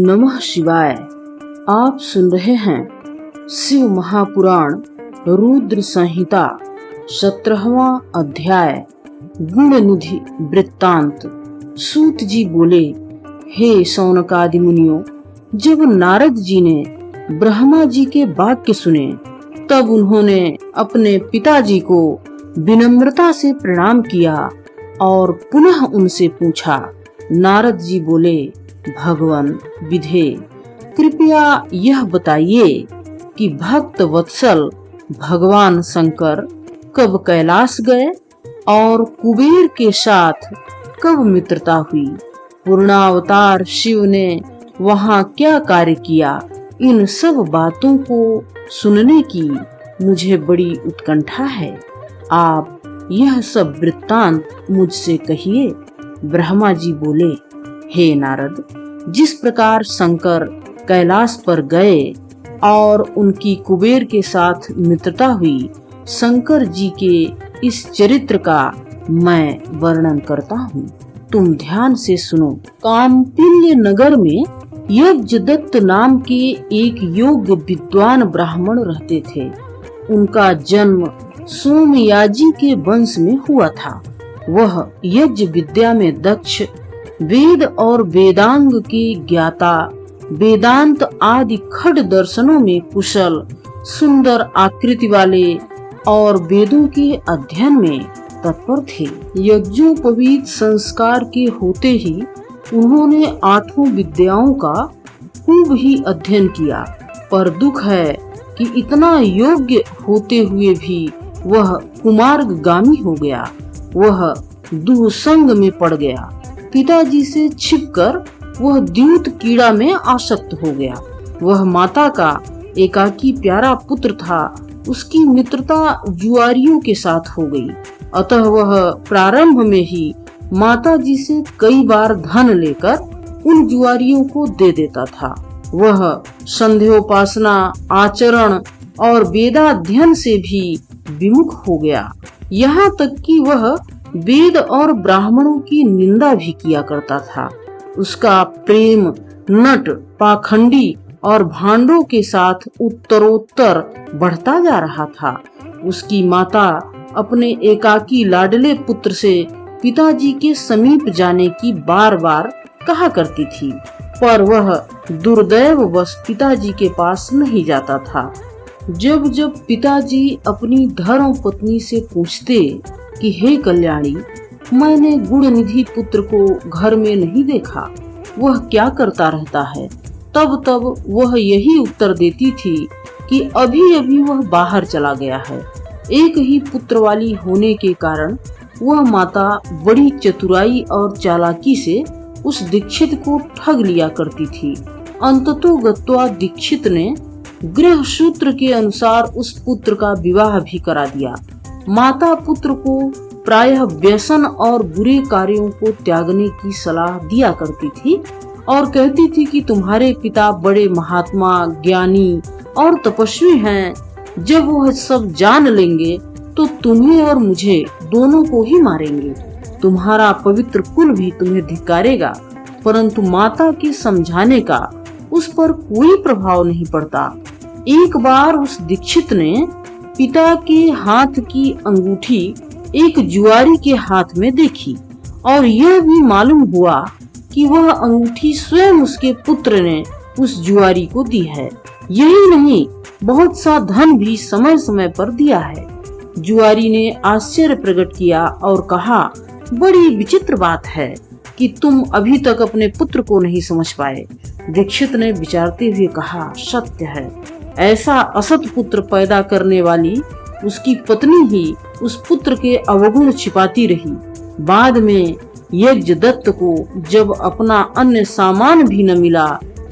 नमः शिवाय। आप सुन रहे हैं शिव महापुराण रुद्र संहिता 17वां अध्याय गुण निधि वृत्तांत। सूत जी बोले, हे शौनकादि मुनियों, जब नारद जी ने ब्रह्मा जी के वाक्य सुने तब उन्होंने अपने पिताजी को विनम्रता से प्रणाम किया और पुनः उनसे पूछा। नारद जी बोले, भगवान विधे, कृपया यह बताइए कि भक्त वत्सल भगवान शंकर कब कैलाश गए और कुबेर के साथ कब मित्रता हुई? पूर्णावतार शिव ने वहाँ क्या कार्य किया? इन सब बातों को सुनने की मुझे बड़ी उत्कंठा है। आप यह सब वृत्तांत मुझसे कहिए। ब्रह्मा जी बोले, हे नारद, जिस प्रकार शंकर कैलाश पर गए और उनकी कुबेर के साथ मित्रता हुई, शंकर जी के इस चरित्र का मैं वर्णन करता हूँ। तुम ध्यान से सुनो। काम्पिल्य नगर में यज्ञदत्त नाम के एक योग्य विद्वान ब्राह्मण रहते थे। उनका जन्म सोमयाजी के वंश में हुआ था। वह यज्ञ विद्या में दक्ष, वेद और वेदांग के ज्ञाता, वेदांत आदि खड दर्शनों में कुशल, सुंदर आकृति वाले और वेदों के अध्ययन में तत्पर थे। यज्ञोपवीत संस्कार के होते ही उन्होंने 8 विद्याओं का खूब ही अध्ययन किया, पर दुख है कि इतना योग्य होते हुए भी वह कुमार्गामी हो गया। वह दुःसंग में पड़ गया। पिताजी से छिपकर वह द्यूत कीड़ा में आसक्त हो गया। वह माता का एकाकी प्यारा पुत्र था। उसकी मित्रता जुआरियों के साथ हो गई, अतः वह प्रारंभ में ही माता जी से कई बार धन लेकर उन जुआरियों को दे देता था। वह संध्योपासना, आचरण और वेदाध्ययन से भी विमुख हो गया। यहाँ तक कि वह वेद और ब्राह्मणों की निंदा भी किया करता था। उसका प्रेम नट, पाखंडी और भांडों के साथ उत्तरोत्तर बढ़ता जा रहा था। उसकी माता अपने एकाकी लाडले पुत्र से पिताजी के समीप जाने की बार बार कहा करती थी, पर वह दुर्दैववश पिताजी के पास नहीं जाता था। जब जब पिताजी अपनी धर्म पत्नी से पूछते कि हे कल्याणी, मैंने गुणनिधि पुत्र को घर में नहीं देखा, वह क्या करता रहता है, तब तब वह यही उत्तर देती थी कि अभी अभी वह बाहर चला गया है। एक ही पुत्र वाली होने के कारण वह माता बड़ी चतुराई और चालाकी से उस दीक्षित को ठग लिया करती थी। अंततोगत्वा दीक्षित ने गृह सूत्र के अनुसार उस पुत्र का विवाह भी करा दिया। माता पुत्र को प्रायः व्यसन और बुरे कार्यों को त्यागने की सलाह दिया करती थी और कहती थी कि तुम्हारे पिता बड़े महात्मा, ज्ञानी और तपस्वी हैं। जब वह सब जान लेंगे तो तुम्हें और मुझे दोनों को ही मारेंगे। तुम्हारा पवित्र कुल भी तुम्हें धिक्कारेगा, परंतु माता के समझाने का उस पर कोई प्रभाव नहीं पड़ता। एक बार उस दीक्षित ने पिता के हाथ की अंगूठी एक जुआरी के हाथ में देखी और यह भी मालूम हुआ कि वह अंगूठी स्वयं उसके पुत्र ने उस जुआरी को दी है। यही नहीं, बहुत सा धन भी समय समय पर दिया है। जुआरी ने आश्चर्य प्रकट किया और कहा, बड़ी विचित्र बात है कि तुम अभी तक अपने पुत्र को नहीं समझ पाए। दीक्षित ने विचारते हुए कहा, सत्य है, ऐसा असत पुत्र पैदा करने वाली उसकी पत्नी ही उस पुत्र के अवगुण छिपाती रही। बाद में यज्ञदत्त को जब अपना अन्य सामान भी न मिला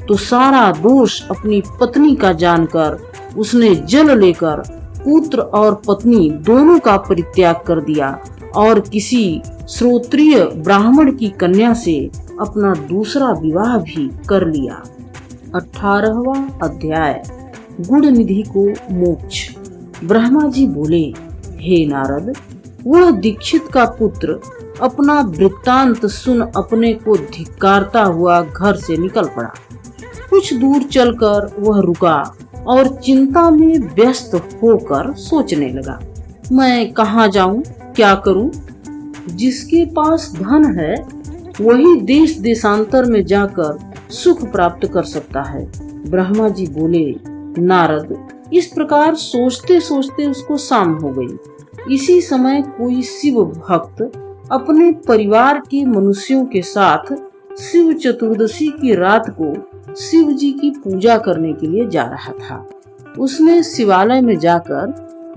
तो सारा दोष अपनी पत्नी का जानकर उसने जल लेकर पुत्र और पत्नी दोनों का परित्याग कर दिया और किसी श्रोत्रिय ब्राह्मण की कन्या से अपना दूसरा विवाह भी कर लिया। 18वां अध्याय गुण निधि को मोक्ष। ब्रह्मा जी बोले, हे नारद, वह दीक्षित का पुत्र अपना वृत्तांत सुन अपने को धिक्कारता हुआ घर से निकल पड़ा। कुछ दूर चलकर वह रुका और चिंता में व्यस्त होकर सोचने लगा, मैं कहाँ जाऊं, क्या करूं? जिसके पास धन है वही देश देशांतर में जाकर सुख प्राप्त कर सकता है। ब्रह्मा जी बोले, नारद, इस प्रकार सोचते सोचते उसको शाम हो गई। इसी समय कोई शिव भक्त अपने परिवार के मनुष्यों के साथ शिव चतुर्दशी की रात को शिव जी की पूजा करने के लिए जा रहा था। उसने शिवालय में जाकर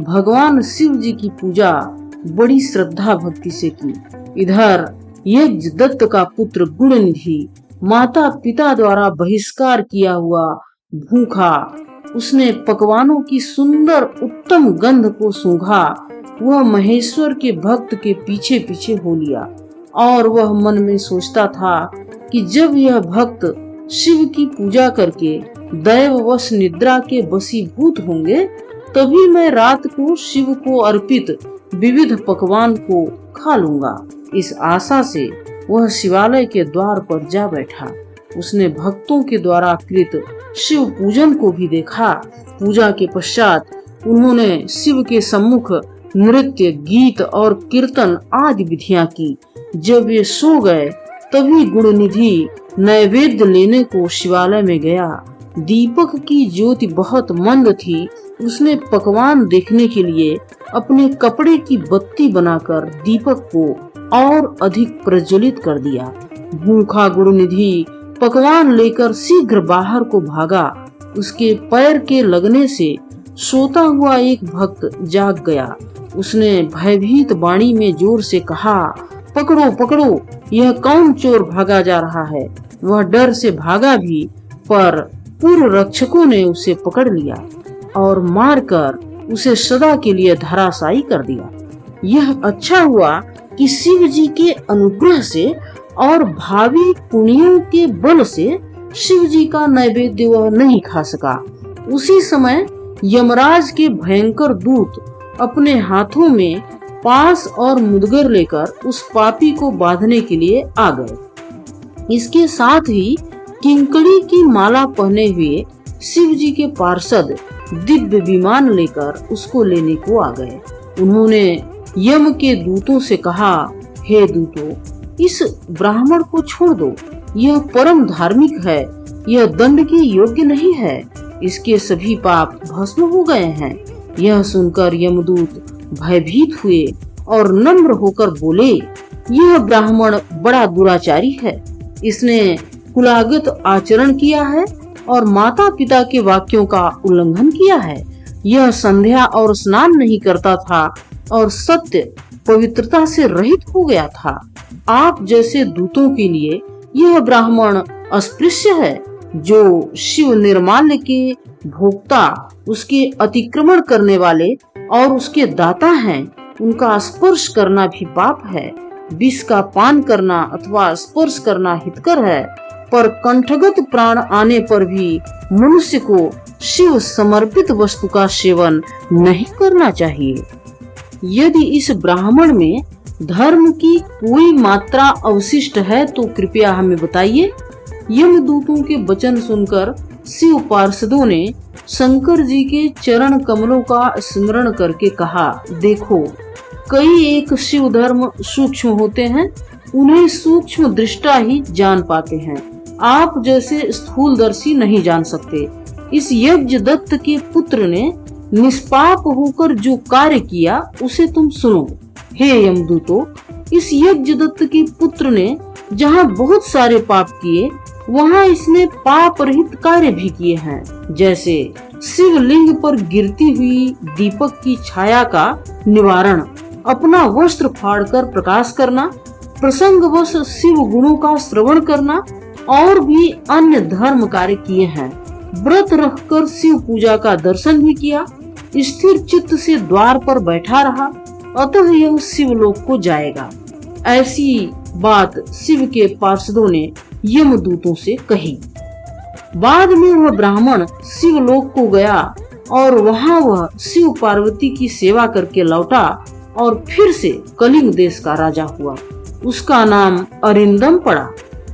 भगवान शिव जी की पूजा बड़ी श्रद्धा भक्ति से की। इधर यज्ञदत्त का पुत्र गुणनिधि माता पिता द्वारा बहिष्कार किया हुआ भूखा, उसने पकवानों की सुंदर उत्तम गंध को सूंघा। वह महेश्वर के भक्त के पीछे पीछे हो लिया और वह मन में सोचता था कि जब यह भक्त शिव की पूजा करके दैववश निद्रा के वशीभूत होंगे तभी मैं रात को शिव को अर्पित विविध पकवान को खा लूंगा। इस आशा से वह शिवालय के द्वार पर जा बैठा। उसने भक्तों के द्वारा कृत शिव पूजन को भी देखा। पूजा के पश्चात उन्होंने शिव के सम्मुख नृत्य, गीत और कीर्तन आदि विधियां की। जब वे सो गए तभी गुणनिधि नैवेद्य लेने को शिवालय में गया। दीपक की ज्योति बहुत मंद थी। उसने पकवान देखने के लिए अपने कपड़े की बत्ती बनाकर दीपक को और अधिक प्रज्वलित कर दिया। भूखा गुणनिधि पकवान लेकर शीघ्र बाहर को भागा। उसके पैर के लगने से सोता हुआ एक भक्त जाग गया। उसने भयभीत वाणी में जोर से कहा, पकड़ो पकड़ो, यह कौन चोर भागा जा रहा है? वह डर से भागा भी, पर पूर्व रक्षकों ने उसे पकड़ लिया और मारकर उसे सदा के लिए धराशायी कर दिया। यह अच्छा हुआ कि शिव जी के अनुग्रह से और भावी पुण्यों के बल से शिव जी का नैवेद्य वह नहीं खा सका। उसी समय यमराज के भयंकर दूत अपने हाथों में पास और मुदगर लेकर उस पापी को बांधने के लिए आ गए। इसके साथ ही किंकड़ी की माला पहने हुए शिव जी के पार्षद दिव्य विमान लेकर उसको लेने को आ गए। उन्होंने यम के दूतों से कहा, हे दूतों, इस ब्राह्मण को छोड़ दो, यह परम धार्मिक है, यह दंड के योग्य नहीं है, इसके सभी पाप भस्म हो गए हैं। यह सुनकर यमदूत भयभीत हुए और नम्र होकर बोले, यह ब्राह्मण बड़ा दुराचारी है, इसने कुलागत आचरण किया है और माता पिता के वाक्यों का उल्लंघन किया है। यह संध्या और स्नान नहीं करता था और सत्य पवित्रता से रहित हो गया था। आप जैसे दूतों के लिए यह ब्राह्मण अस्पृश्य है। जो शिव निर्माल्य के भोक्ता, उसके अतिक्रमण करने वाले और उसके दाता हैं, उनका स्पर्श करना भी पाप है। विष का पान करना अथवा स्पर्श करना हितकर है, पर कंठगत प्राण आने पर भी मनुष्य को शिव समर्पित वस्तु का सेवन नहीं करना चाहिए। यदि इस ब्राह्मण में धर्म की कोई मात्रा अवशिष्ट है तो कृपया हमें बताइए। यमदूतों के वचन सुनकर शिव पार्षदों ने शंकर जी के चरण कमलों का स्मरण करके कहा, देखो, कई एक शिव धर्म सूक्ष्म होते हैं, उन्हें सूक्ष्म दृष्टा ही जान पाते हैं। आप जैसे स्थूलदर्शी नहीं जान सकते। इस यज्ञदत्त के पुत्र ने निष्पाप होकर जो कार्य किया उसे तुम सुनो। हे यमदूतों, इस यज्ञदत्त के पुत्र ने जहाँ बहुत सारे पाप किए, वहाँ इसने पाप रहित कार्य भी किए हैं, जैसे शिवलिंग पर गिरती हुई दीपक की छाया का निवारण, अपना वस्त्र फाड़कर प्रकाश करना, प्रसंगवश शिव गुणों का श्रवण करना और भी अन्य धर्म कार्य किए हैं। व्रत रखकर शिव पूजा का दर्शन भी किया, स्थिर चित्त से द्वार पर बैठा रहा, अतः यह शिवलोक को जाएगा। ऐसी बात शिव के पार्षदों ने यमदूतों से कही। बाद में वह ब्राह्मण शिवलोक को गया और वहाँ वह शिव पार्वती की सेवा करके लौटा और फिर से कलिंग देश का राजा हुआ। उसका नाम अरिंदम पड़ा।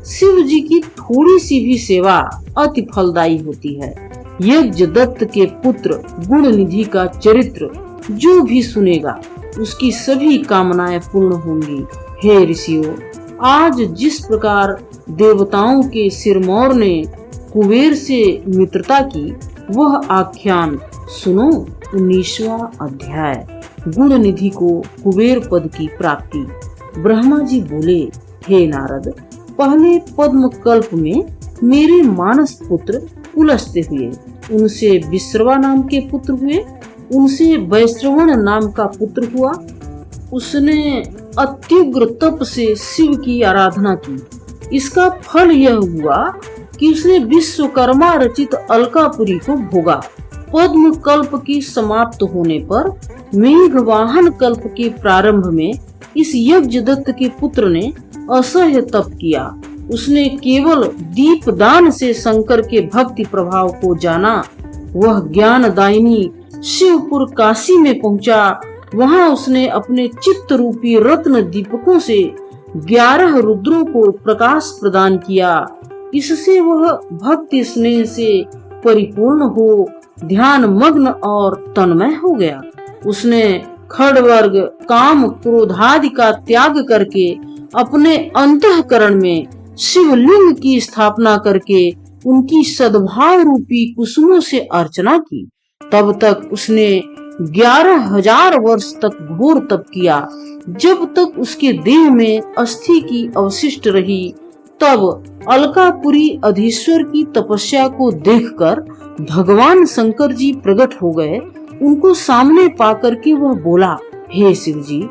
शिव जी की थोड़ी सी भी सेवा अति फलदायी होती है। यज्ञदत्त के पुत्र गुणनिधि का चरित्र जो भी सुनेगा उसकी सभी कामनाएं पूर्ण होंगी। हे ऋषियों, आज जिस प्रकार देवताओं के सिरमौर ने कुबेर से मित्रता की वह आख्यान सुनो। 19वां अध्याय, गुणनिधि को कुबेर पद की प्राप्ति। ब्रह्मा जी बोले, हे नारद, पहले पद्म कल्प में मेरे मानस पुत्र पुलस्त्य हुए, उनसे विश्रवा नाम के पुत्र हुए, उनसे वैश्रवण नाम का पुत्र हुआ। उसने अत्युग्र तप से शिव की आराधना की। इसका फल यह हुआ कि उसने विश्वकर्मा रचित अलकापुरी को भोगा। पद्म कल्प की समाप्त होने पर मेघवाहन कल्प के प्रारंभ में इस यज्ञदत्त के पुत्र ने असह्य तप किया। उसने केवल दीपदान से शंकर के भक्ति प्रभाव को जाना। वह ज्ञानदायिनी शिवपुर काशी में पहुंचा। वहां उसने अपने चित्त रूपी रत्न दीपकों से 11 रुद्रों को प्रकाश प्रदान किया। इससे वह भक्ति स्नेह से परिपूर्ण हो ध्यान मग्न और तन्मय हो गया। उसने खड्वर्ग काम क्रोधादि का त्याग करके अपने अंतःकरण में शिवलिंग की स्थापना करके उनकी सद्भाव रूपी कुसुमों से अर्चना की। तब तक उसने 11,000 वर्ष तक घोर तप किया। जब तक उसके देह में अस्थि की अवशिष्ट रही, तब अलकापुरी अधीश्वर की तपस्या को देखकर भगवान शंकर जी प्रकट हो गए। उनको सामने पाकर के वह बोला, हे शिव जी,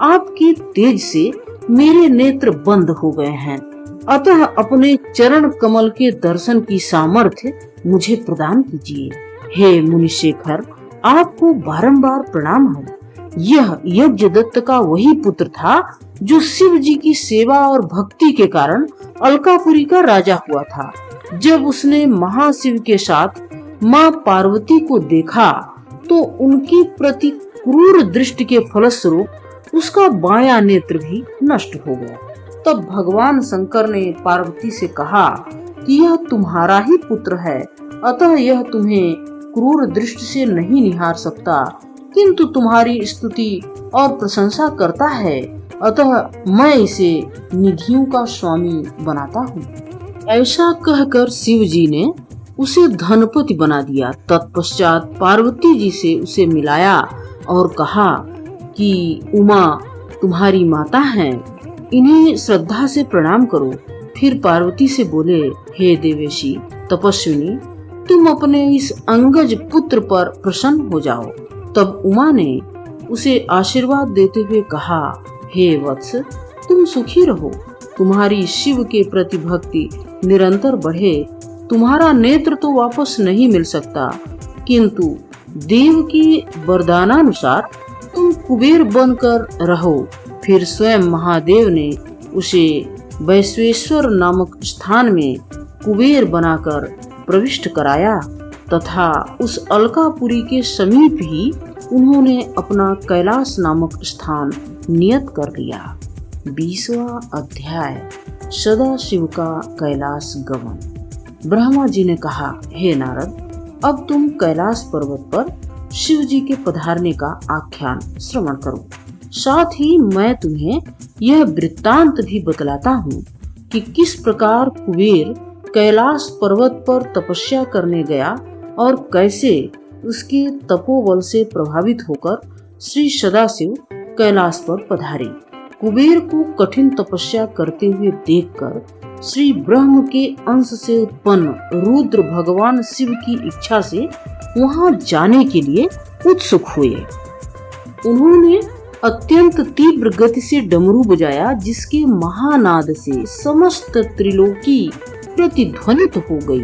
आपके तेज से मेरे नेत्र बंद हो गए हैं, अतः अपने चरण कमल के दर्शन की सामर्थ्य मुझे प्रदान कीजिए। हे मुनिशेखर, आपको बारंबार प्रणाम है। यह यज्ञदत्त का वही पुत्र था जो शिव जी की सेवा और भक्ति के कारण अलकापुरी का राजा हुआ था। जब उसने महाशिव के साथ माँ पार्वती को देखा तो उनकी प्रति क्रूर दृष्टि के फलस्वरूप उसका बायां नेत्र भी नष्ट हो गया। तब भगवान शंकर ने पार्वती से कहा कि यह तुम्हारा ही पुत्र है, अतः यह तुम्हें क्रूर दृष्टि से नहीं निहार सकता, किंतु तुम्हारी स्तुति और प्रशंसा करता है, अतः मैं इसे निधियों का स्वामी बनाता हूँ। ऐसा कहकर शिव जी ने उसे धनपति बना दिया। तत्पश्चात पार्वती जी से उसे मिलाया और कहा कि उमा तुम्हारी माता हैं, इन्हें श्रद्धा से प्रणाम करो। फिर पार्वती से बोले, हे देवेशी तपस्विनी, तुम अपने इस अंगज पुत्र पर प्रसन्न हो जाओ। तब उमा ने उसे आशीर्वाद देते हुए कहा, हे वत्स, तुम सुखी रहो, तुम्हारी शिव के प्रति भक्ति निरंतर बढ़े। तुम्हारा नेत्र तो वापस नहीं मिल सकता, किंतु देव की वरदानानुसार तुम कुबेर बनकर रहो। फिर स्वयं महादेव ने उसे वैश्वेश्वर नामक स्थान में कुबेर बनाकर प्रविष्ट कराया तथा उस अलकापुरी के समीप ही उन्होंने अपना कैलाश नामक स्थान नियत कर लिया। 20वां अध्याय, सदाशिव का कैलाश गमन। ब्रह्मा जी ने कहा, हे नारद, अब तुम कैलाश पर्वत पर शिव जी के पधारने का आख्यान श्रवण करो। साथ ही मैं तुम्हें यह वृत्तांत भी बतलाता हूँ कि किस प्रकार कुबेर कैलाश पर्वत पर तपस्या करने गया और कैसे उसके तपोबल से प्रभावित होकर श्री सदाशिव कैलाश पर पधारे। कुबेर को कठिन तपस्या करते हुए देखकर श्री ब्रह्म के अंश से उत्पन्न रुद्र भगवान शिव की इच्छा से वहां जाने के लिए उत्सुक हुए। उन्होंने अत्यंत तीव्र गति से डमरू बजाया, जिसके महानाद से समस्त त्रिलोकी प्रतिध्वनित हो गई।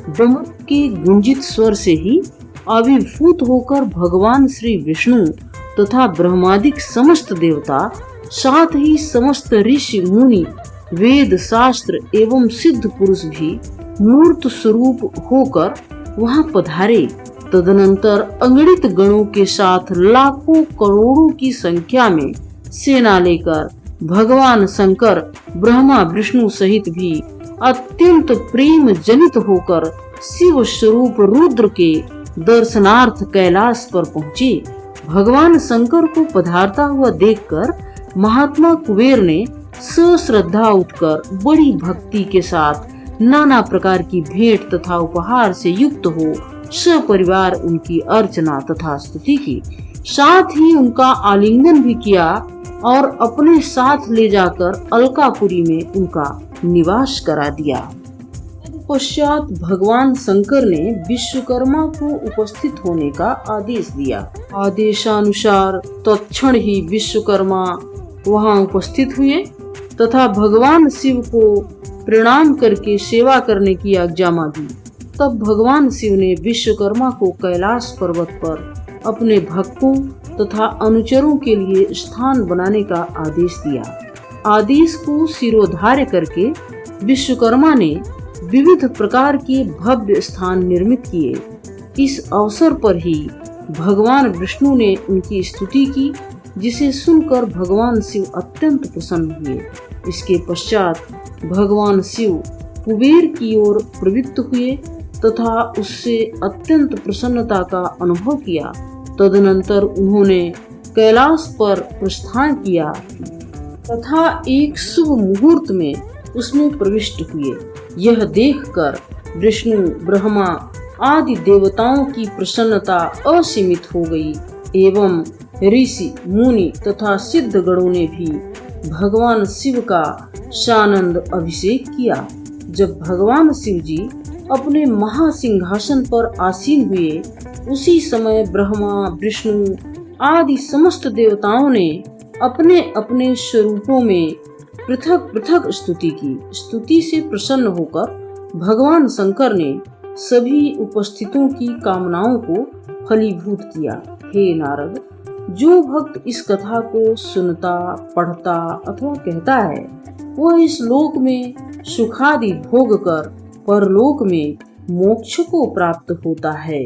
डमरू के गुंजित स्वर से ही आविर्भूत होकर भगवान श्री विष्णु तथा ब्रह्मादिक समस्त देवता, साथ ही समस्त ऋषि मुनि, वेद शास्त्र एवं सिद्ध पुरुष भी मूर्त स्वरूप होकर वहां पधारे। तदनंतर अगणित गणों के साथ लाखों करोड़ों की संख्या में सेना लेकर भगवान शंकर ब्रह्मा विष्णु सहित भी अत्यंत प्रेम जनित होकर शिव स्वरूप रुद्र के दर्शनार्थ कैलाश पर पहुँचे। भगवान शंकर को पधारता हुआ देखकर महात्मा कुबेर ने सश्रद्धा उठकर बड़ी भक्ति के साथ नाना प्रकार की भेंट तथा उपहार से युक्त हो सपरिवार उनकी अर्चना तथा स्तुति की। साथ ही उनका आलिंगन भी किया और अपने साथ ले जाकर अलकापुरी में उनका निवास करा दिया। पश्चात भगवान शंकर ने विश्वकर्मा को उपस्थित होने का आदेश दिया। आदेशानुसार तत्क्षण ही विश्वकर्मा वहां उपस्थित हुए तथा भगवान शिव को प्रणाम करके सेवा करने की आज्ञा मांगी। तब भगवान शिव ने विश्वकर्मा को कैलाश पर्वत पर अपने भक्तों तथा अनुचरों के लिए स्थान बनाने का आदेश दिया। आदेश को शिरोधार्य करके विश्वकर्मा ने विविध प्रकार के भव्य स्थान निर्मित किए। इस अवसर पर ही भगवान विष्णु ने उनकी स्तुति की, जिसे सुनकर भगवान शिव अत्यंत प्रसन्न हुए। इसके पश्चात भगवान शिव कुबेर की ओर प्रवृत्त हुए तथा उससे अत्यंत प्रसन्नता का अनुभव किया। तदनंतर उन्होंने कैलाश पर प्रस्थान किया तथा एक शुभ मुहूर्त में उसमें प्रविष्ट हुए। यह देखकर विष्णु, ब्रह्मा आदि देवताओं की प्रसन्नता असीमित हो गई एवं ऋषि, मुनि तथा सिद्ध गणों ने भी भगवान शिव का सानंद अभिषेक किया। जब भगवान शिव जी अपने महासिंहासन पर आसीन हुए, उसी समय ब्रह्मा, विष्णु आदि समस्त देवताओं ने अपने अपने स्वरूपों में पृथक पृथक स्तुति की। स्तुति से प्रसन्न होकर भगवान शंकर ने सभी उपस्थितों की कामनाओं को फलीभूत किया। हे नारद, जो भक्त इस कथा को सुनता, पढ़ता अथवा कहता है, वह इस लोक में सुखादि भोग कर परलोक में मोक्ष को प्राप्त होता है।